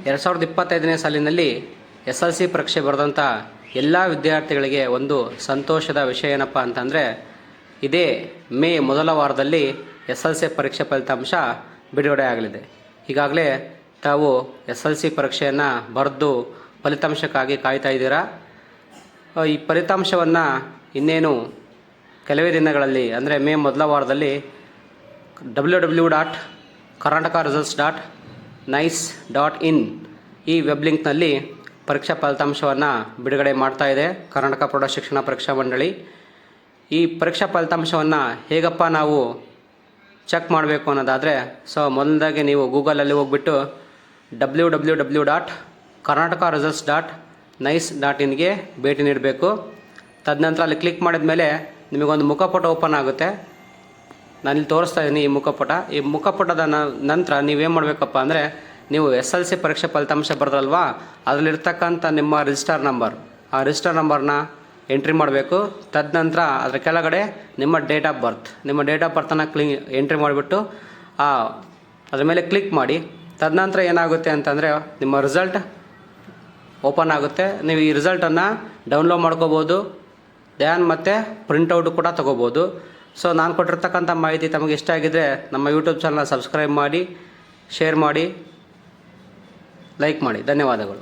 2025ನೇ ಸಾಲಿನಲ್ಲಿ SLC ಪರೀಕ್ಷೆ ಬರೆದಂಥ ಎಲ್ಲ ವಿದ್ಯಾರ್ಥಿಗಳಿಗೆ ಒಂದು ಸಂತೋಷದ ವಿಷಯ ಏನಪ್ಪ ಅಂತಂದರೆ, ಇದೇ ಮೇ ಮೊದಲ ವಾರದಲ್ಲಿ SLC ಪರೀಕ್ಷೆ ಫಲಿತಾಂಶ ಬಿಡುಗಡೆ ಆಗಲಿದೆ. ಈಗಾಗಲೇ ತಾವು SLC ಪರೀಕ್ಷೆಯನ್ನು ಬರೆದು ಫಲಿತಾಂಶಕ್ಕಾಗಿ ಕಾಯ್ತಾ ಇದ್ದೀರಾ. ಈ ಫಲಿತಾಂಶವನ್ನು ಇನ್ನೇನು ಕೆಲವೇ ದಿನಗಳಲ್ಲಿ ಅಂದರೆ ಮೇ ಮೊದಲ ವಾರದಲ್ಲಿ www.karnatakaresults.nice.in ಈ ವೆಬ್ ಲಿಂಕ್ನಲ್ಲಿ ಪರೀಕ್ಷಾ ಫಲಿತಾಂಶವನ್ನು ಬಿಡುಗಡೆ ಮಾಡ್ತಾ ಇದೆ ಕರ್ನಾಟಕ ಪ್ರೌಢ ಶಿಕ್ಷಣ ಪರೀಕ್ಷಾ ಮಂಡಳಿ. ಈ ಪರೀಕ್ಷಾ ಫಲಿತಾಂಶವನ್ನು ಹೇಗಪ್ಪ ನಾವು ಚೆಕ್ ಮಾಡಬೇಕು ಅನ್ನೋದಾದರೆ, ಮೊದಲದಾಗಿ ನೀವು ಗೂಗಲಲ್ಲಿ ಹೋಗ್ಬಿಟ್ಟು www.karnatakaresults.nice.in ಭೇಟಿ ನೀಡಬೇಕು. ತದನಂತರ ಅಲ್ಲಿ ಕ್ಲಿಕ್ ಮಾಡಿದ ಮೇಲೆ ನಿಮಗೊಂದು ಮುಖಪುಟ ಓಪನ್ ಆಗುತ್ತೆ. ನಾನಿಲ್ಲಿ ತೋರಿಸ್ತಾ ಇದ್ದೀನಿ ಈ ಮುಖಪುಟ. ಈ ಮುಖಪುಟದ ನಂತರ ನೀವೇನು ಮಾಡಬೇಕಪ್ಪ ಅಂದರೆ, ನೀವು SLC ಪರೀಕ್ಷೆ ಫಲಿತಾಂಶ ಬರೆದಲ್ವಾ, ಅದರಲ್ಲಿರ್ತಕ್ಕಂಥ ನಿಮ್ಮ ರಿಜಿಸ್ಟರ್ ನಂಬರ್, ಆ ರಿಜಿಸ್ಟರ್ ನಂಬರ್ನ ಎಂಟ್ರಿ ಮಾಡಬೇಕು. ತದನಂತರ ಅದರ ಕೆಳಗಡೆ ನಿಮ್ಮ ಡೇಟ್ ಆಫ್ ಬರ್ತನ್ನು ಎಂಟ್ರಿ ಮಾಡಿಬಿಟ್ಟು ಅದ್ರ ಮೇಲೆ ಕ್ಲಿಕ್ ಮಾಡಿ. ತದನಂತರ ಏನಾಗುತ್ತೆ ಅಂತಂದರೆ, ನಿಮ್ಮ ರಿಸಲ್ಟ್ ಓಪನ್ ಆಗುತ್ತೆ. ನೀವು ಈ ರಿಸಲ್ಟನ್ನು ಡೌನ್ಲೋಡ್ ಮಾಡ್ಕೋಬೋದು, ಮತ್ತು ಪ್ರಿಂಟೌಟ್ ಕೂಡ ತೊಗೋಬೋದು. ನಾನು ಕೊಟ್ಟಿರ್ತಕ್ಕಂಥ ಮಾಹಿತಿ ತಮಗೆ ಇಷ್ಟ ಆಗಿದ್ದರೆ ನಮ್ಮ ಯೂಟ್ಯೂಬ್ ಚಾನಲ್ನ ಸಬ್ಸ್ಕ್ರೈಬ್ ಮಾಡಿ, ಶೇರ್ ಮಾಡಿ, ಲೈಕ್ ಮಾಡಿ. ಧನ್ಯವಾದಗಳು.